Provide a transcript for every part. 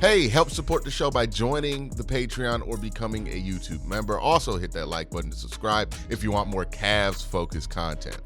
Hey, help support the show by joining the Patreon or becoming a YouTube member. Also hit that like button to subscribe if you want more Cavs-focused content.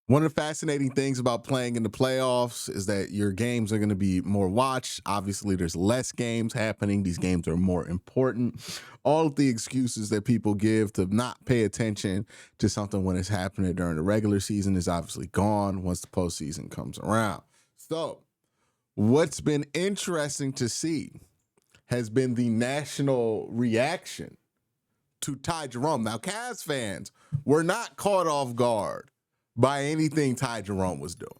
One of the fascinating things about playing in the playoffs is that your games are going to be more watched. Obviously, there's less games happening. These games are more important. All of the excuses that people give to not pay attention to something when it's happening during the regular season is obviously gone once the postseason comes around. So, what's been interesting to see has been the national reaction to Ty Jerome. Now, Cavs fans were not caught off guard by anything Ty Jerome was doing,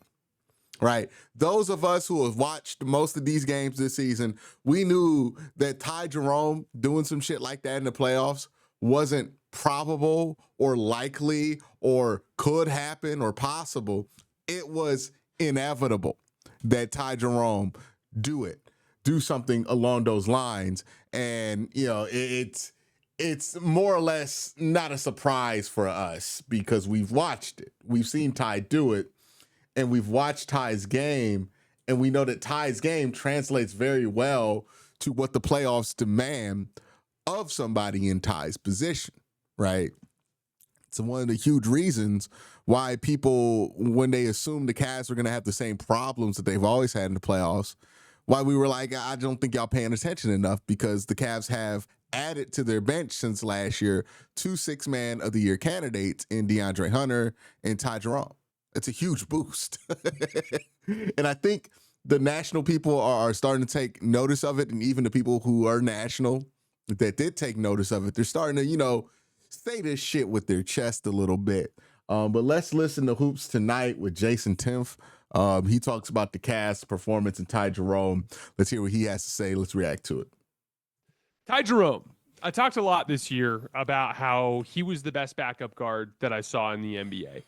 right? Those of us who have watched most of these games this season, we knew that Ty Jerome doing some shit like that in the playoffs wasn't probable or likely or could happen or possible. It was inevitable that Ty Jerome do something along those lines. And, you know, it's more or less not a surprise for us because we've watched it. We've seen Ty do it, and we've watched Ty's game, and we know that Ty's game translates very well to what the playoffs demand of somebody in Ty's position, right? It's one of the huge reasons why people, when they assume the Cavs are going to have the same problems that they've always had in the playoffs, why we were like, I don't think y'all paying attention enough, because the Cavs have added to their bench since last year 2 six-man of the year candidates in DeAndre Hunter and Ty Jerome. It's a huge boost. And I think the national people are starting to take notice of it, and even the people who are national that did take notice of it, they're starting to, you know, say this shit with their chest a little bit. But let's listen to Hoops Tonight with Jason Timpf. He talks about the Cavs' performance and Ty Jerome. Let's hear what he has to say. Let's react to it. Ty Jerome. I talked a lot this year about how he was the best backup guard that I saw in the NBA.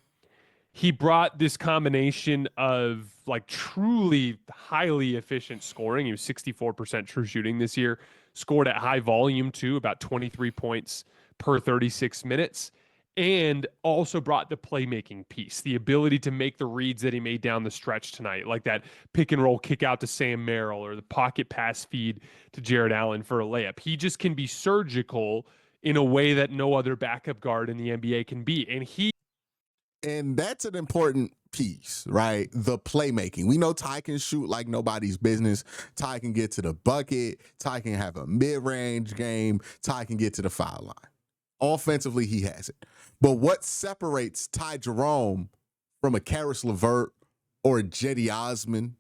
He brought this combination of like truly highly efficient scoring. He was 64% true shooting this year, scored at high volume too, about 23 points per 36 minutes, and also brought the playmaking piece, the ability to make the reads that he made down the stretch tonight, like that pick and roll kick out to Sam Merrill or the pocket pass feed to Jared Allen for a layup. He just can be surgical in a way that no other backup guard in the NBA can be. And that's an important piece, right? The playmaking. We know Ty can shoot like nobody's business. Ty can get to the bucket. Ty can have a mid-range game. Ty can get to the foul line. Offensively, he has it. But what separates Ty Jerome from a Karis LeVert or a Cedi Osman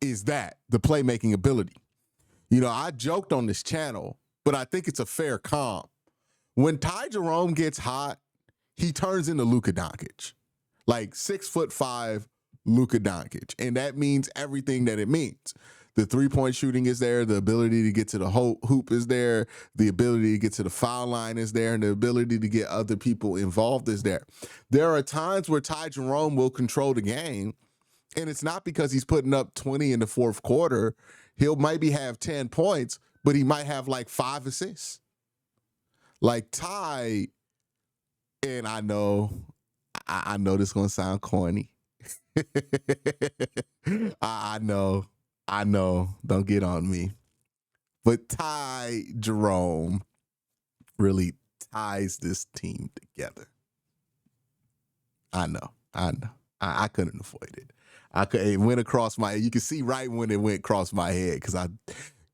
is that, the playmaking ability. You know, I joked on this channel, but I think it's a fair comp. When Ty Jerome gets hot, he turns into Luka Doncic, like 6'5" Luka Doncic. And that means everything that it means. The three-point shooting is there. The ability to get to the hoop is there. The ability to get to the foul line is there. And the ability to get other people involved is there. There are times where Ty Jerome will control the game, and it's not because he's putting up 20 in the fourth quarter. He'll maybe have 10 points, but he might have like 5 assists. Like Ty, and I know this is going to sound corny. I know. Don't get on me. But Ty Jerome really ties this team together. I know. I couldn't avoid it. It went across my head. You can see right when it went across my head because I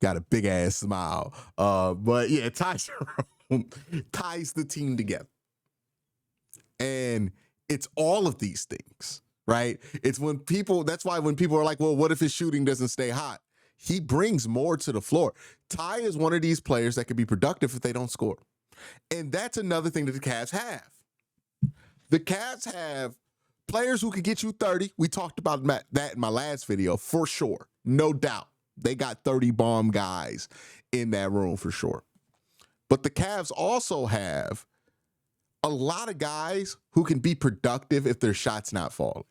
got a big ass smile. But yeah, Ty Jerome ties the team together. And it's all of these things, right? It's when people, that's why when people are like, well, what if his shooting doesn't stay hot? He brings more to the floor. Ty is one of these players that can be productive if they don't score. And that's another thing that the Cavs have. The Cavs have players who can get you 30. We talked about that in my last video, for sure. No doubt. They got 30 bomb guys in that room for sure. But the Cavs also have a lot of guys who can be productive if their shot's not falling.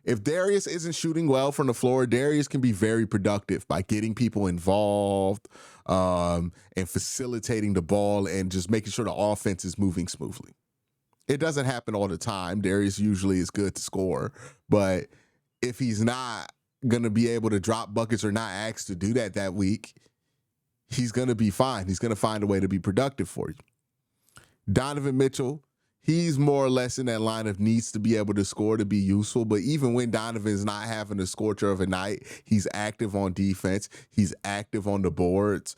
If Darius isn't shooting well from the floor, Darius can be very productive by getting people involved and facilitating the ball and just making sure the offense is moving smoothly. It doesn't happen all the time. Darius usually is good to score, but if he's not, going to be able to drop buckets or not asked to do that week, he's going to be fine. He's going to find a way to be productive for you. Donovan Mitchell, he's more or less in that line of needs to be able to score to be useful. But even when Donovan's not having a scorcher of a night, he's active on defense. He's active on the boards.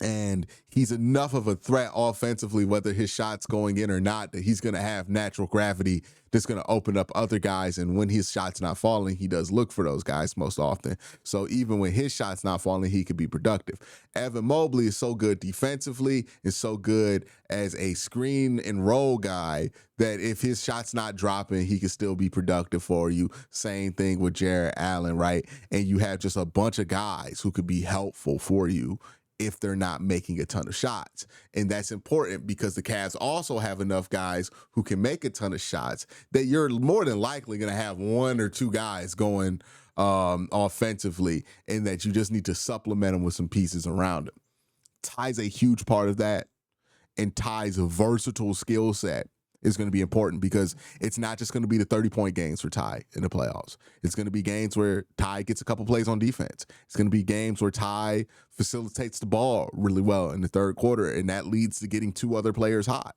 And he's enough of a threat offensively, whether his shot's going in or not, that he's going to have natural gravity that's going to open up other guys. And when his shot's not falling, he does look for those guys most often. So even when his shot's not falling, he could be productive. Evan Mobley is so good defensively and so good as a screen and roll guy that if his shot's not dropping, he can still be productive for you. Same thing with Jarrett Allen, right? And you have just a bunch of guys who could be helpful for you if they're not making a ton of shots. And that's important because the Cavs also have enough guys who can make a ton of shots that you're more than likely going to have one or two guys going offensively, and that you just need to supplement them with some pieces around him. Ty's a huge part of that, and Ty's versatile skill set is going to be important because it's not just going to be the 30-point games for Ty in the playoffs. It's going to be games where Ty gets a couple plays on defense. It's going to be games where Ty facilitates the ball really well in the third quarter, and that leads to getting two other players hot.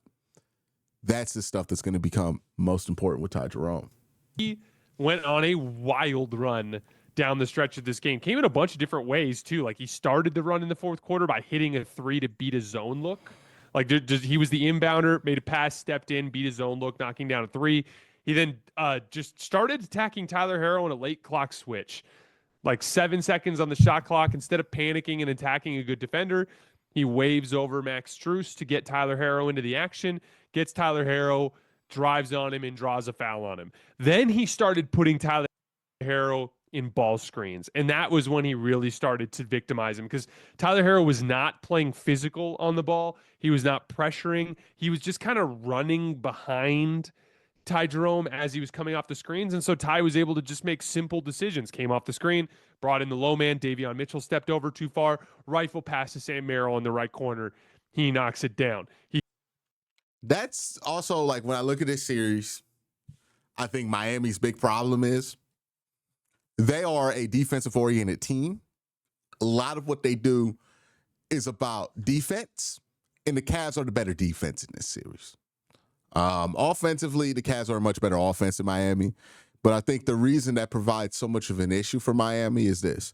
That's the stuff that's going to become most important with Ty Jerome. He went on a wild run down the stretch of this game. Came in a bunch of different ways, too. Like, he started the run in the fourth quarter by hitting a three to beat a zone look. Like, he was the inbounder, made a pass, stepped in, beat his zone look, knocking down a three. He then just started attacking Tyler Herro in a late clock switch. Like 7 seconds on the shot clock. Instead of panicking and attacking a good defender, he waves over Max Strus to get Tyler Herro into the action, gets Tyler Herro, drives on him, and draws a foul on him. Then he started putting Tyler Herro in ball screens. And that was when he really started to victimize him, because Tyler Herro was not playing physical on the ball. He was not pressuring. He was just kind of running behind Ty Jerome as he was coming off the screens. And so Ty was able to just make simple decisions. Came off the screen, brought in the low man. Davion Mitchell stepped over too far. Rifle pass to Sam Merrill in the right corner. He knocks it down. That's also, like, when I look at this series, I think Miami's big problem is they are a defensive-oriented team. A lot of what they do is about defense, and the Cavs are the better defense in this series. Offensively, the Cavs are a much better offense than Miami, but I think the reason that provides so much of an issue for Miami is this.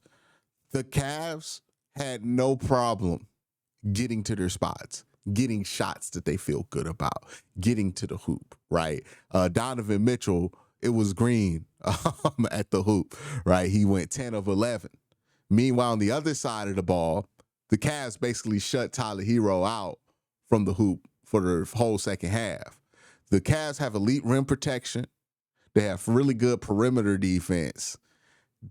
The Cavs had no problem getting to their spots, getting shots that they feel good about, getting to the hoop, right? Donovan Mitchell, it was green at the hoop, right? He went 10 of 11. Meanwhile, on the other side of the ball, the Cavs basically shut Tyler Herro out from the hoop for the whole second half. The Cavs have elite rim protection. They have really good perimeter defense.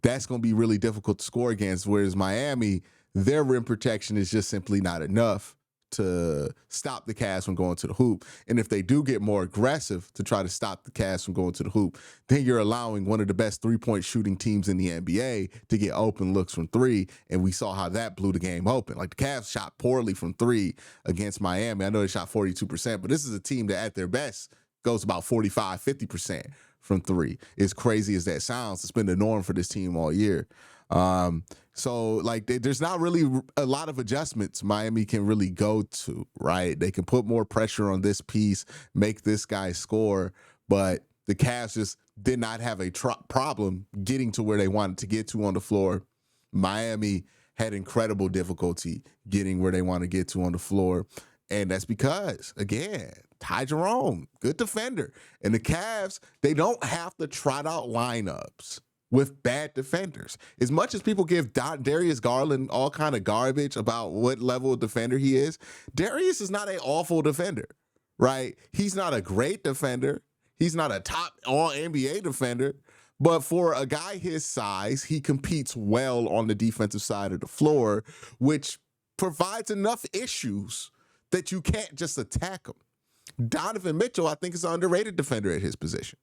That's going to be really difficult to score against, whereas Miami, their rim protection is just simply not enough to stop the Cavs from going to the hoop. And if they do get more aggressive to try to stop the Cavs from going to the hoop, then you're allowing one of the best three-point shooting teams in the NBA to get open looks from three. And we saw how that blew the game open. Like, the Cavs shot poorly from three against Miami. I know they shot 42%, but this is a team that at their best goes about 45, 50% from three. As crazy as that sounds, it's been the norm for this team all year. So, like, there's not really a lot of adjustments Miami can really go to, right? They can put more pressure on this piece, make this guy score, but the Cavs just did not have a problem getting to where they wanted to get to on the floor. Miami had incredible difficulty getting where they want to get to on the floor, and that's because, again, Ty Jerome, good defender. And the Cavs, they don't have to trot out lineups with bad defenders. As much as people give Darius Garland all kind of garbage about what level of defender he is, Darius is not an awful defender, right? He's not a great defender. He's not a top all-NBA defender. But for a guy his size, he competes well on the defensive side of the floor, which provides enough issues that you can't just attack him. Donovan Mitchell, I think, is an underrated defender at his position,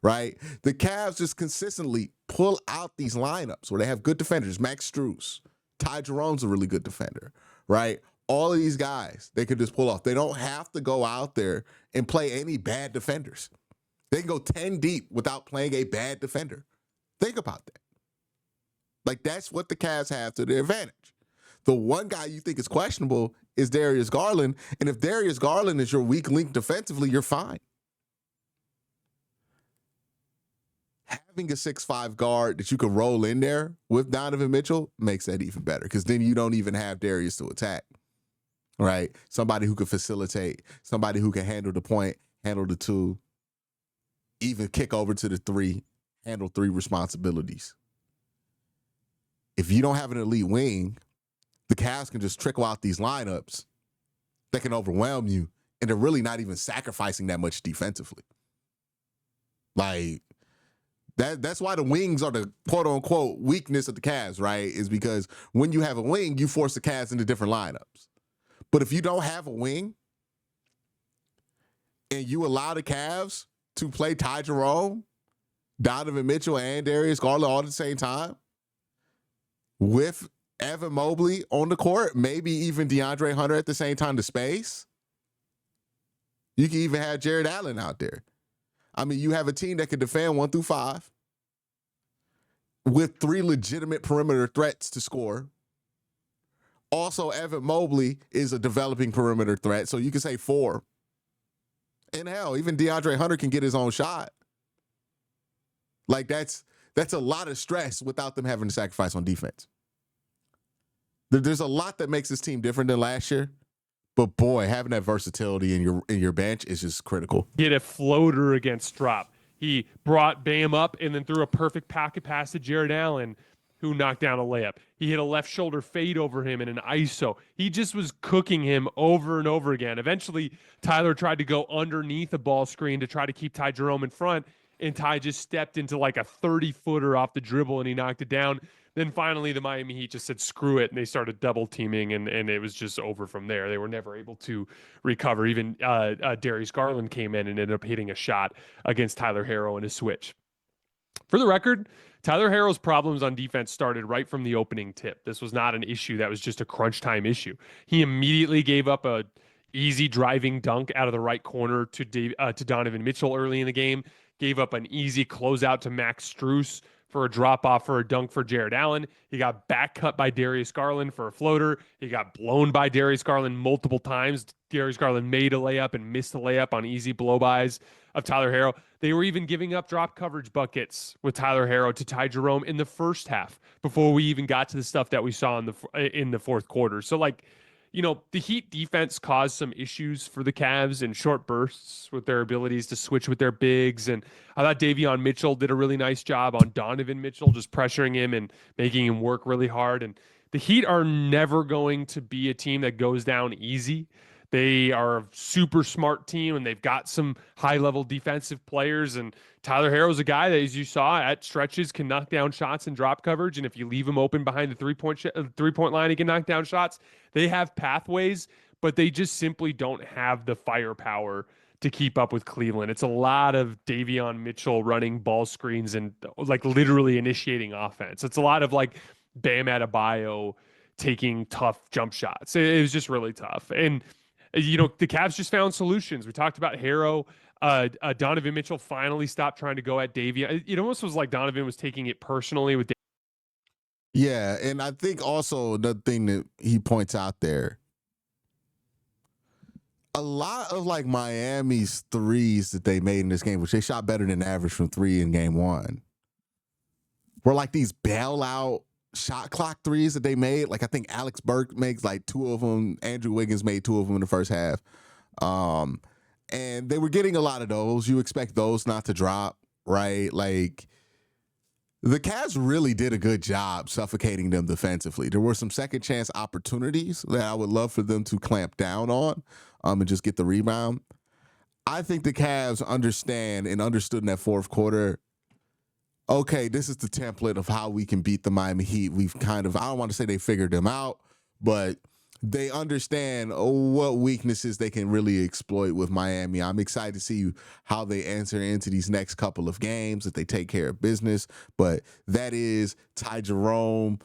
right? The Cavs just consistently pull out these lineups where they have good defenders. Max Strus, Ty Jerome's a really good defender, right? All of these guys, they could just pull off. They don't have to go out there and play any bad defenders. They can go 10 deep without playing a bad defender. Think about that. Like, that's what the Cavs have to their advantage. The one guy you think is questionable is Darius Garland. And if Darius Garland is your weak link defensively, you're fine. Having a 6'5" guard that you can roll in there with Donovan Mitchell makes that even better, because then you don't even have Darius to attack, right? Somebody who can facilitate, somebody who can handle the point, handle the two, even kick over to the three, handle three responsibilities. If you don't have an elite wing, the Cavs can just trickle out these lineups that can overwhelm you, and they're really not even sacrificing that much defensively. Like, that's why the wings are the quote-unquote weakness of the Cavs, right? Is because when you have a wing, you force the Cavs into different lineups. But if you don't have a wing and you allow the Cavs to play Ty Jerome, Donovan Mitchell, and Darius Garland all at the same time, with Evan Mobley on the court, maybe even DeAndre Hunter at the same time to space, you can even have Jared Allen out there. I mean, you have a team that can defend 1 through 5 with 3 legitimate perimeter threats to score. Also, Evan Mobley is a developing perimeter threat, so you can say 4. And hell, even DeAndre Hunter can get his own shot. Like, that's a lot of stress without them having to sacrifice on defense. There's a lot that makes this team different than last year. But boy, having that versatility in your bench is just critical. He had a floater against drop. He brought Bam up and then threw a perfect pocket pass to Jared Allen, who knocked down a layup. He hit a left shoulder fade over him in an ISO. He just was cooking him over and over again. Eventually, Tyler tried to go underneath a ball screen to try to keep Ty Jerome in front, and Ty just stepped into like a 30-footer off the dribble, and he knocked it down. Then finally, the Miami Heat just said, screw it, and they started double teaming, and it was just over from there. They were never able to recover. Even Darius Garland came in and ended up hitting a shot against Tyler Herro in a switch. For the record, Tyler Herro's problems on defense started right from the opening tip. This was not an issue that was just a crunch time issue. He immediately gave up a easy driving dunk out of the right corner to Donovan Mitchell early in the game, gave up an easy closeout to Max Strus for a drop-off for a dunk for Jared Allen. He got back cut by Darius Garland for a floater. He got blown by Darius Garland multiple times. Darius Garland made a layup and missed a layup on easy blow-bys of Tyler Herro. They were even giving up drop coverage buckets with Tyler Herro to Ty Jerome in the first half before we even got to the stuff that we saw in the fourth quarter. So, like, you know, the Heat defense caused some issues for the Cavs in short bursts with their abilities to switch with their bigs. And I thought Davion Mitchell did a really nice job on Donovan Mitchell, just pressuring him and making him work really hard. And the Heat are never going to be a team that goes down easy. They are a super smart team, and they've got some high-level defensive players. And Tyler Herro is a guy that, as you saw, at stretches can knock down shots and drop coverage. And if you leave him open behind the three-point line, he can knock down shots. They have pathways, but they just simply don't have the firepower to keep up with Cleveland. It's a lot of Davion Mitchell running ball screens and like literally initiating offense. It's a lot of like Bam Adebayo taking tough jump shots. It was just really tough. And you know, the Cavs just found solutions. We talked about Herro. Donovan Mitchell finally stopped trying to go at Davion. It almost was like Donovan was taking it personally with Yeah, and I think also another thing that he points out there, a lot of like Miami's threes that they made in this game, which they shot better than average from 3 in game 1, were like these bailout shot clock threes that they made. Like, I think Alex Burke makes like 2 of them. Andrew Wiggins made 2 of them in the first half. And they were getting a lot of those. You expect those not to drop, right? Like, the Cavs really did a good job suffocating them defensively. There were some second chance opportunities that I would love for them to clamp down on and just get the rebound. I think the Cavs understand and understood in that fourth quarter, okay, this is the template of how we can beat the Miami Heat. We've kind of, I don't want to say they figured them out, but they understand what weaknesses they can really exploit with Miami. I'm excited to see how they enter into these next couple of games, if they take care of business. But that is Ty Jerome,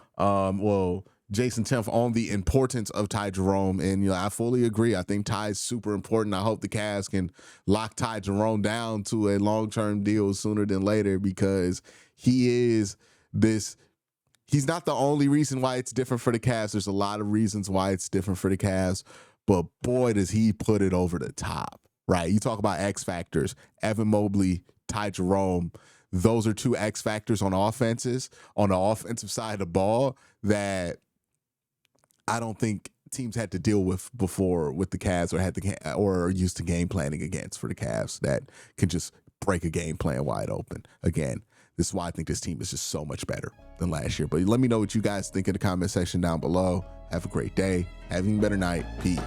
Jason Tenth on the importance of Ty Jerome, and I fully agree. I think Ty's super important. I hope the Cavs can lock Ty Jerome down to a long-term deal sooner than later, because he is this. He's not the only reason why it's different for the Cavs. There's a lot of reasons why it's different for the Cavs, but boy, does he put it over the top, right? You talk about X factors, Evan Mobley, Ty Jerome. Those are two X factors on the offensive side of the ball that I don't think teams had to deal with before with the Cavs, or are used to game planning against for the Cavs, that can just break a game plan wide open. Again, this is why I think this team is just so much better than last year. But let me know what you guys think in the comment section down below. Have a great day. Have an even better night. Peace.